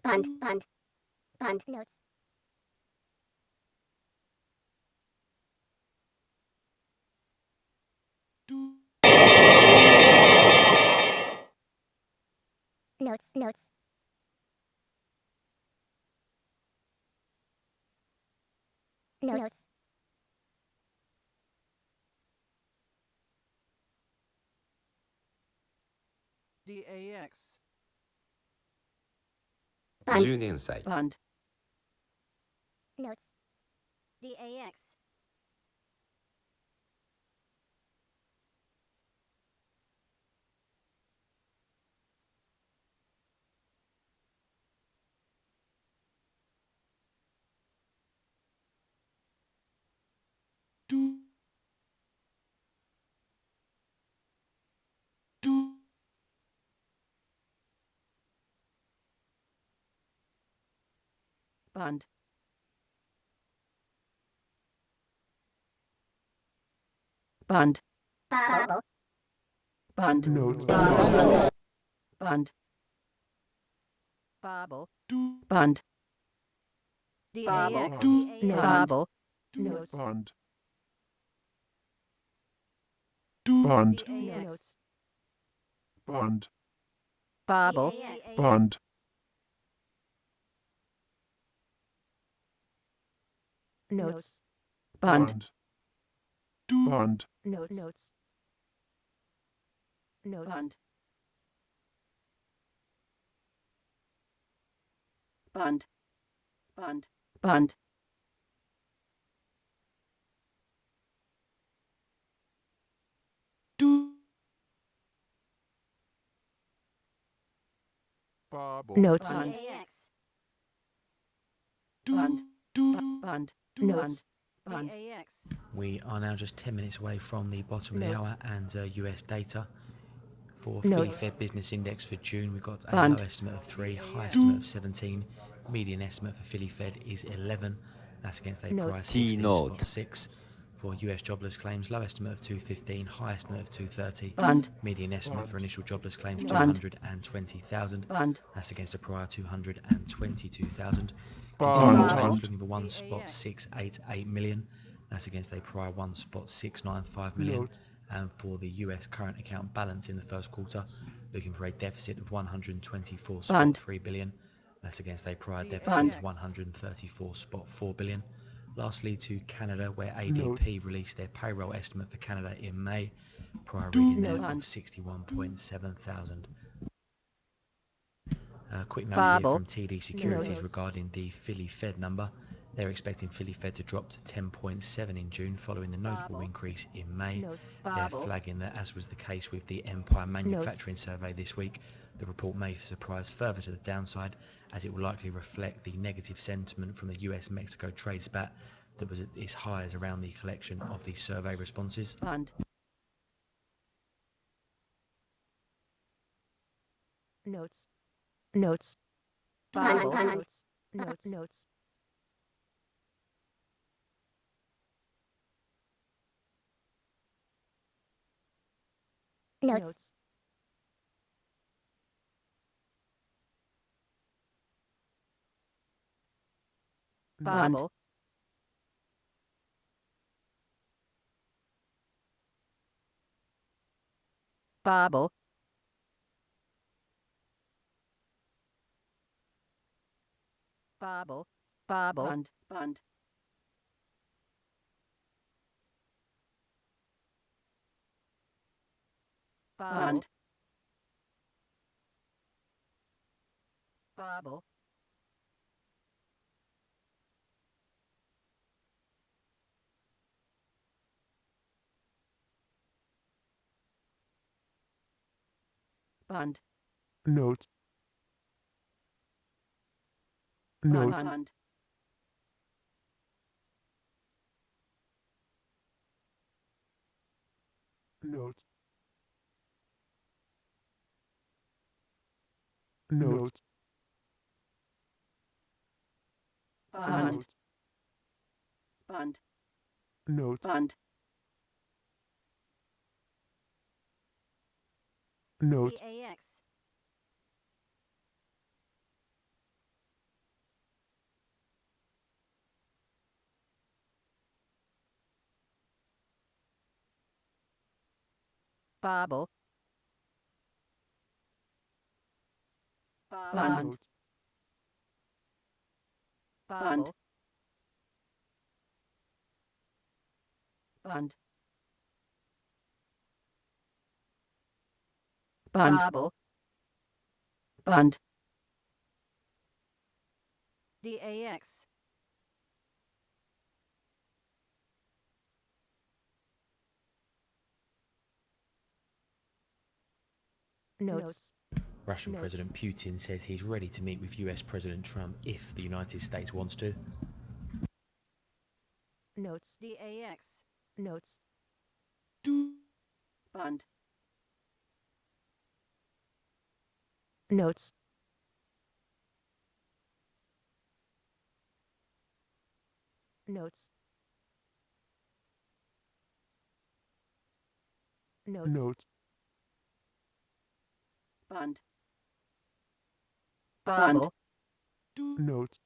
Bund. Notes. Notes. DAX. 10年祭 Bund. Notes. DAX. Bund. Bund. Bubble. Bund. Notes. Bund. Bobble. Bund. DAX. Bobble. Notes. Bund. Bund. Notes. Bund. Bobble. Bund. Notes. Bund. Bund. Notes. Bund. Bund. Bund. Bund. Bobble. Notes. Bund. DAX. Bund. Bund. Notes. Bund. DAX. We are now just 10 minutes away from the bottom of the Notes. hour and US data. For Notes. Philly Fed Business Index for June, we've got a Bund. low estimate of 3, high estimate of 17. Median estimate for Philly Fed is 11. That's against a Notes. price T note 16.6. For US jobless claims, low estimate of 215, high estimate of 230. Bund. Median estimate for initial jobless claims Bund. 220,000. Bund. That's against a prior 222,000. Bund. Continuing Bund. trades looking for 1.688 million. That's against a prior 1.695 million. Notes. And for the US current account balance in the first quarter, looking for a deficit of 124.3 billion. That's against a prior deficit of 134.4 billion. Lastly, to Canada, where ADP released their payroll estimate for Canada in May, prior reading there of 61.7 thousand. A quick note here Bobble. from TD Securities Notes. regarding the Philly Fed number. They're expecting Philly Fed to drop to 10.7 in June following the notable increase in May. Notes. They're flagging that, as was the case with the Empire Manufacturing Survey this week, the report may surprise further to the downside, as it will likely reflect the negative sentiment from the US-Mexico trade spat that was at its highs around the collection of the survey responses. Bund. Notes. Bobble. Notes. Notes. Bobble. Bobble. Bobble. Bobble. Bund. Bund. Bund. Bobble. Bund. Notes. Notes. Bund. Notes. Notes. Bund. Bund. Notes. Bund. Notes. DAX. Bubble. Bund. Notes. Bund. Bund. Bund. Bubble. Bund. DAX. Notes. Russian Notes. President Putin says he's ready to meet with US President Trump if the United States wants to. Notes. DAX. Notes. Bund. Notes. Notes. Notes. Notes. Bund. Bubble. Notes.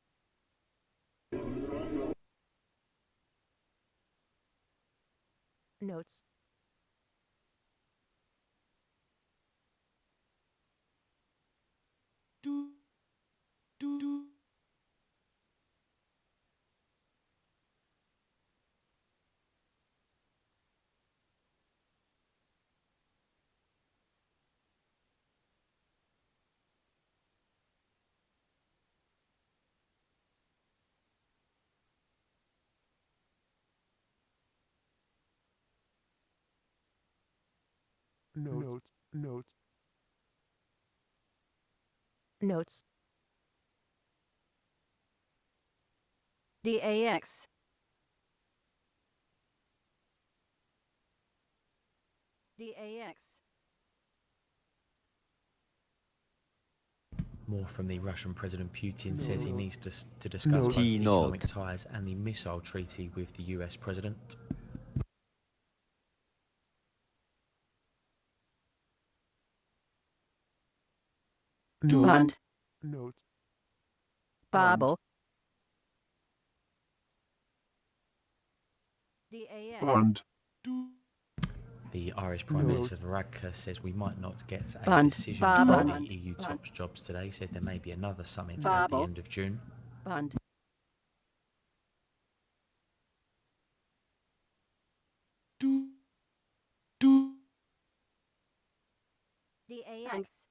Notes. Notes. Notes. Notes. DAX. DAX. More from the Russian President Putin says he needs to discuss Note. both the T-note. economic ties and the missile treaty with the US President. Notes. Bund. Notes. Bubble. DAX. Bund. The Irish Prime Note. Minister Varadkar says we might not get a Bund. decision Bubble. on the Bund. EU Bund. top jobs today. Says there may be another summit at the Bubble. end of June. Bund. DAX.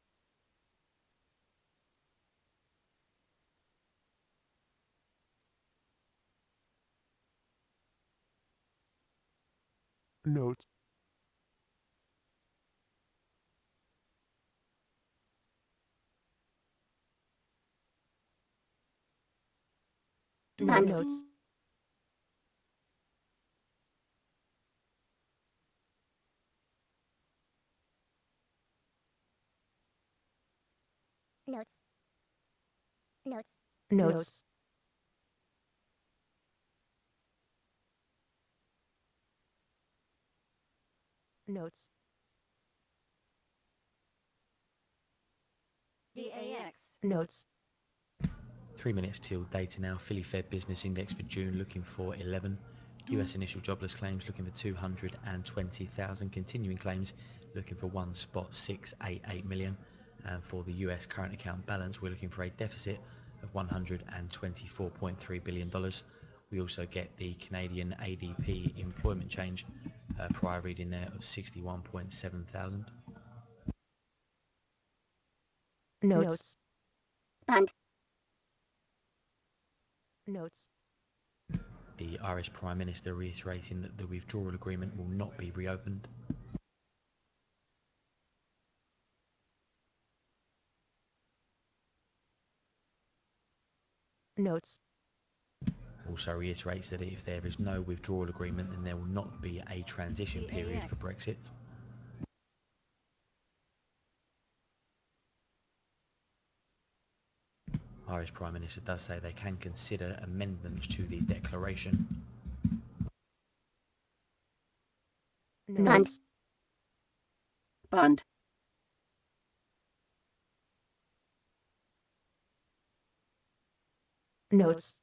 Notes. Bund. Notes. Notes. Notes. Notes. Notes. DAX. Notes. 3 minutes till data now. Philly Fed Business Index for June looking for 11. US initial jobless claims looking for 220,000. Continuing claims looking for 1.688 million. And for the US current account balance, we're looking for a deficit of $124.3 billion. We also get the Canadian ADP employment change, prior reading there of 61.7 thousand. Notes. Bund. Notes. The Irish Prime Minister reiterating that the withdrawal agreement will not be reopened. Notes. Also reiterates that if there is no withdrawal agreement, then there will not be a transition period for Brexit. Irish Prime Minister does say they can consider amendments to the declaration. Notes. Bund. Notes.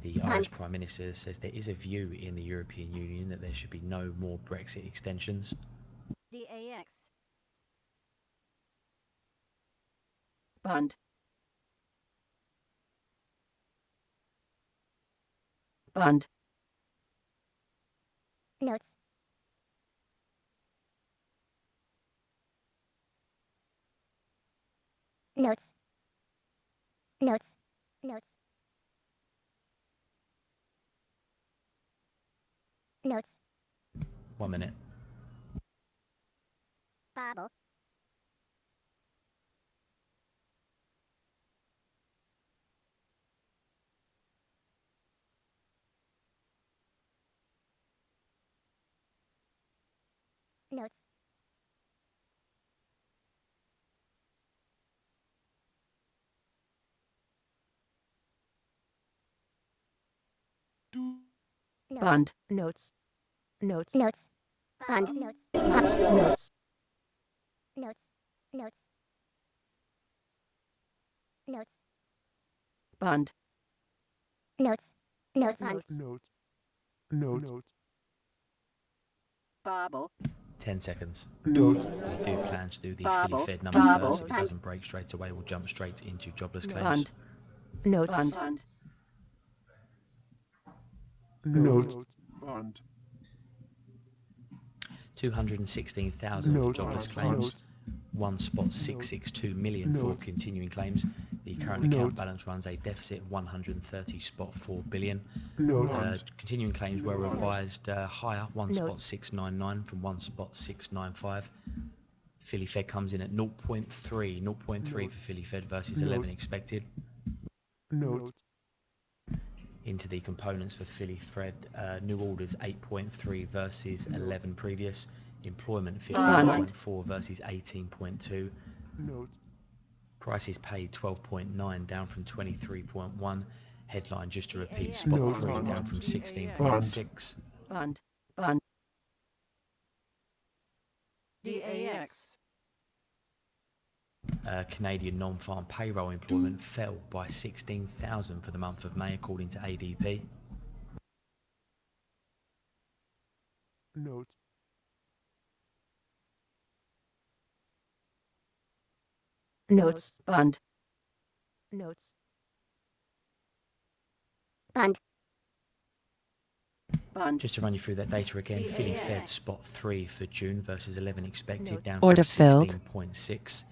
The Irish Prime Minister says there is a view in the European Union that there should be no more Brexit extensions. DAX. Bund. Bund. Notes. Notes. Notes. Notes. Notes. 1 minute. Bobble. Notes. Notes. Bund. Notes. Notes. Notes. Bund. Notes. Bund. Notes. Notes. Notes. Notes. Bund. Notes. Notes. Notes. Notes. Notes. Bobble. 10 seconds. Notes. We do plan to do the Bobble. fully fed number Bobble. first. If it doesn't break straight away, we'll jump straight into jobless claims. Bund. Notes. Bund. Bund. Notes. Bund. 216,000 for Notes. jobless claims. Notes. 1.662 million for Notes. continuing claims. The current Notes. account balance runs a deficit of 130.4 billion. Notes. Continuing claims were revised higher, Notes. 1.699 from 1.695. Philly Fed comes in at 0.3 for Philly Fed versus 11 Notes. expected. Notes. Into the components for Philly Fed, new orders 8.3 versus 11 previous. Employment 15.4 versus 18.2. Notes. Prices paid 12.9 down from 23.1. Headline, just to repeat, spot Notes. 3 down from 16.6. Bund. Bund. DAX. Canadian non-farm payroll employment fell by 16,000 for the month of May, according to ADP. Notes. Notes. Bund. Notes. Bund. Bund. Just to run you through that data again, Philly Fed Yes. spot 3 for June versus 11 expected, Notes. down Order from filled. 16.6.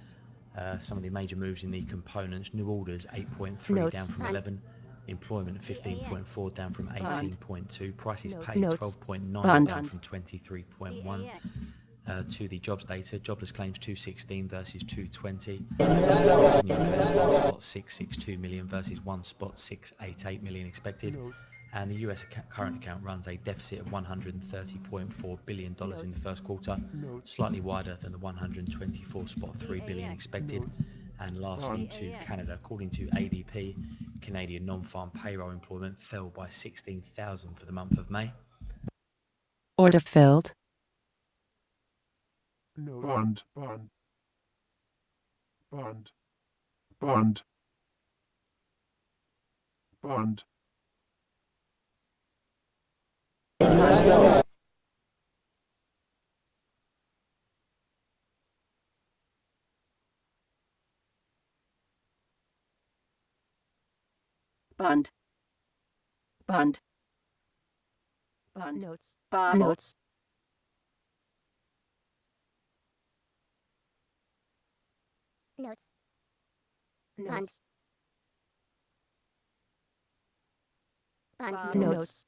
Some of the major moves in the components: new orders 8.3 Notes. down from 11, employment 15.4 down from 18.2, prices Notes. paid Notes. 12.9 Bund. down from 23.1. To the jobs data, jobless claims 216 versus 220. Continuing claims 1.662 million versus 1.688 million expected. Notes. And the US current account runs a deficit of $130.4 billion in the first quarter, Notes. slightly wider than the 124.3 billion expected. Notes. And lastly, to Canada, according to ADP, Canadian non-farm payroll employment fell by 16,000 for the month of May. Order filled. Notes. Bund. Bund. Bund. Bund. Bund. Bund. Bund. Bund. Notes. Bobble. Notes. Notes. Notes. Bund. Bobble. Notes.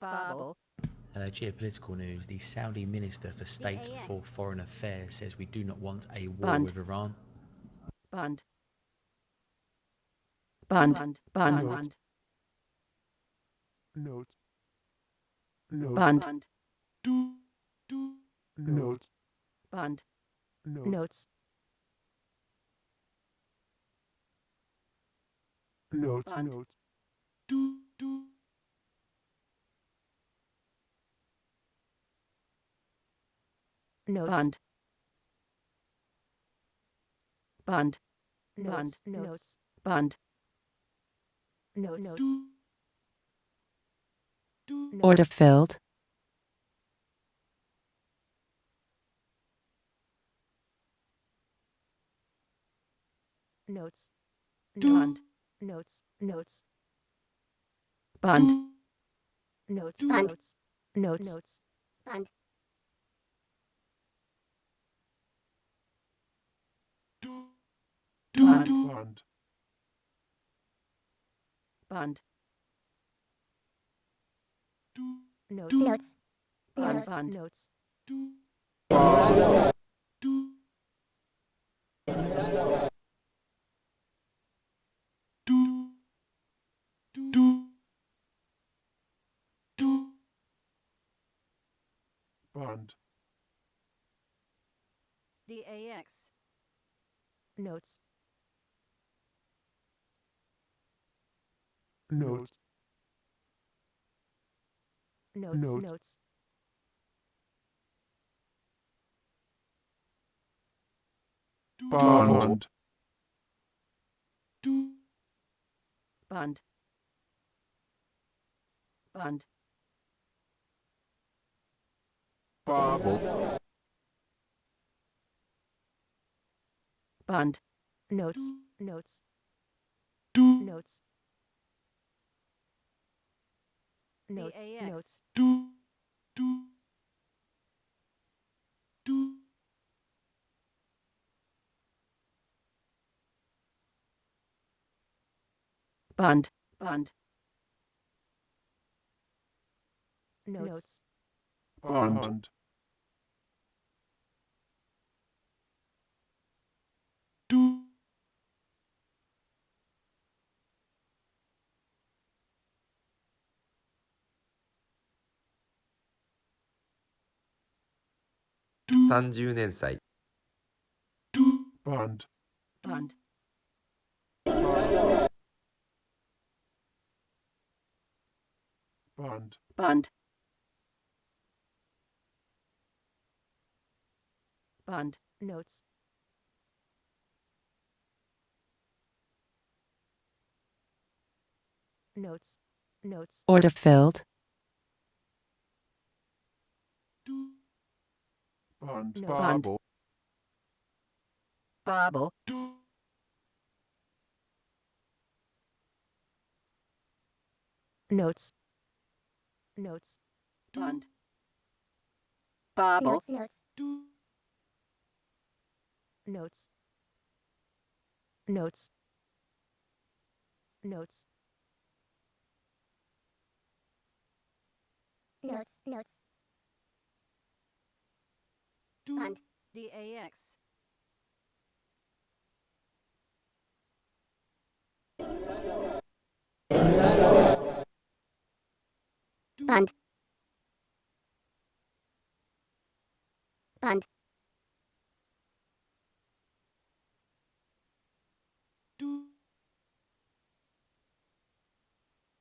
Bobble. Geopolitical news: the Saudi Minister for State for DAX. Foreign Affairs says we do not want a war Bund. with Iran. Bund. Bund. Bund. Bund. Notes. Bund. Notes. Notes. Bund. Notes. Bund. Notes. Notes. Notes. Bund. Notes. Notes. Bund. Bund. Notes. Notes. Bund. Notes. Order filled. Notes. Bund. Notes. Notes. Bund. Notes. Bund. Notes. Notes. Notes. Bund. Bund. Bund. Bund. Notes. Notes. Bund. Notes. Bund. Notes. Bund. DAX. Notes. Notes. Notes. Notes. Notes. Bund. Bund. Bund. Babel. Bund. Notes. Notes. Notes. Notes. DAX. Notes. Bund. Bund. Notes. Bund.30年祭 Bund. Bund. Bund. Bund. Bund. Notes. Notes. Notes. Order filled. Bund. No. Babel. Babel. Notes. Notes. Bund. Babel. Notes. Notes. Notes. Notes. Notes. Notes. Notes. Bund. DAX. Bund. Bund.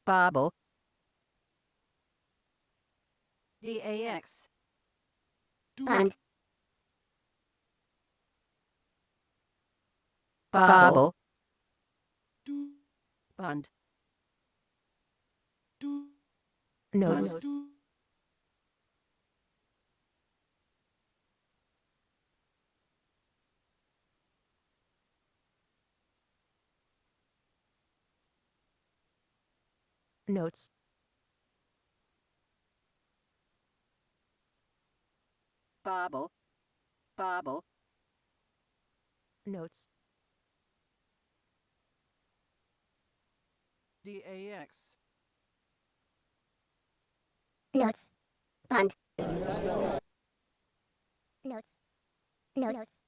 Babel. DAX. Bund. Babel. Bund. Notes. Notes. Notes. Babel. Babel. Notes. DAX. Notes. Bund. Notes. Notes.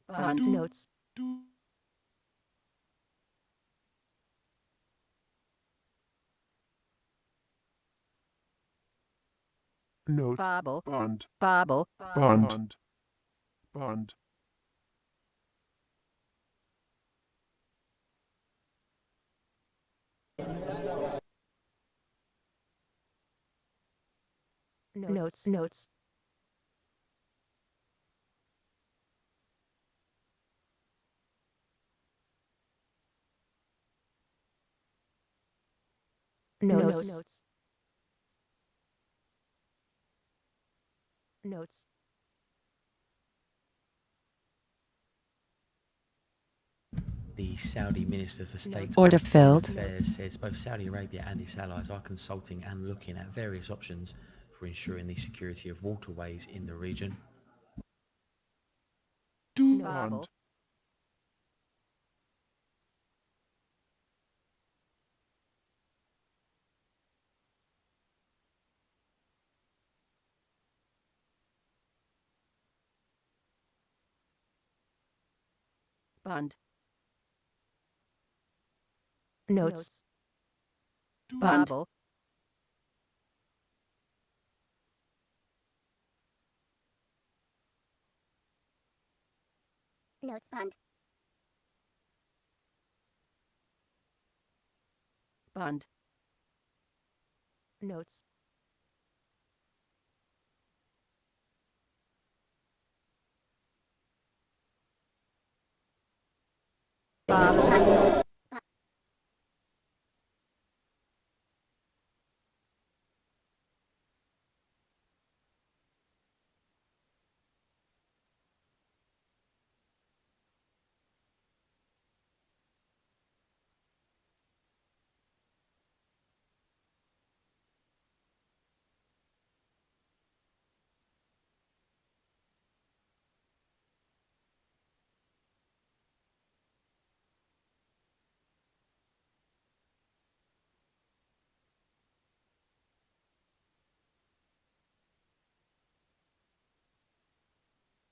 Bund. Notes. Notes. Babel. Bund. Babel. Bund. Bund. Notes. Notes. Notes. Notes. The Saudi Minister for State Order and Foreign filled. Affairs says both Saudi Arabia and its allies are consulting and looking at various options for ensuring the security of waterways in the region. Babel, Bund, Notes. Babel, Notes. Bund. Bund, Notes. Babel,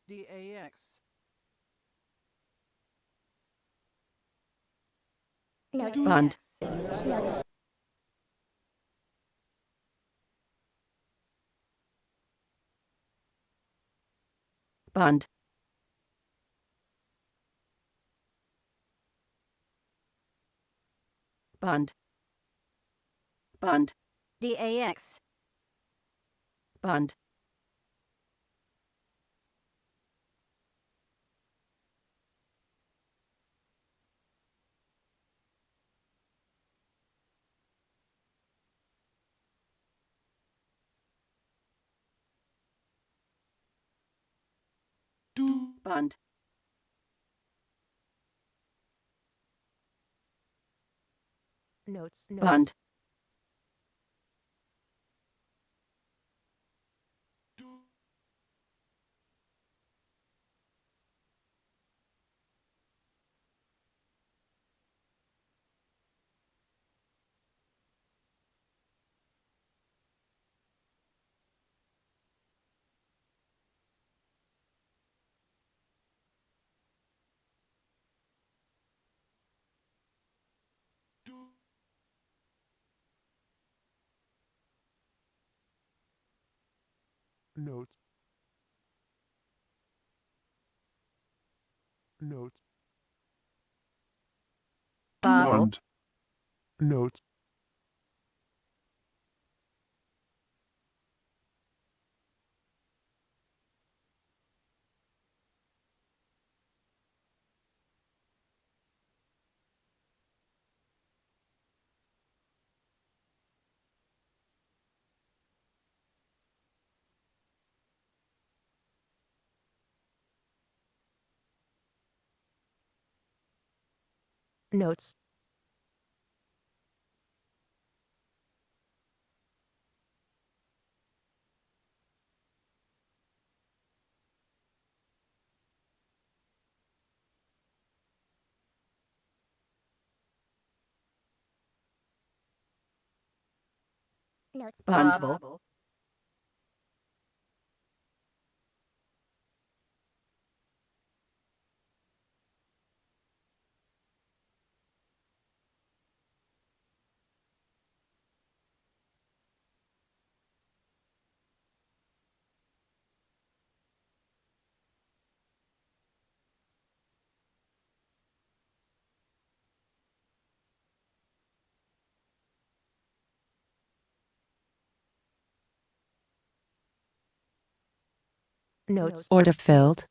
DAX, Notes. Bund, Notes. Bund, Bund, Bund, DAX, Bund, Bund, Notes. Bund, Notes. Notes. Babel, Bund. Notes. Notes. Notes. Babel, Notes. Order filled.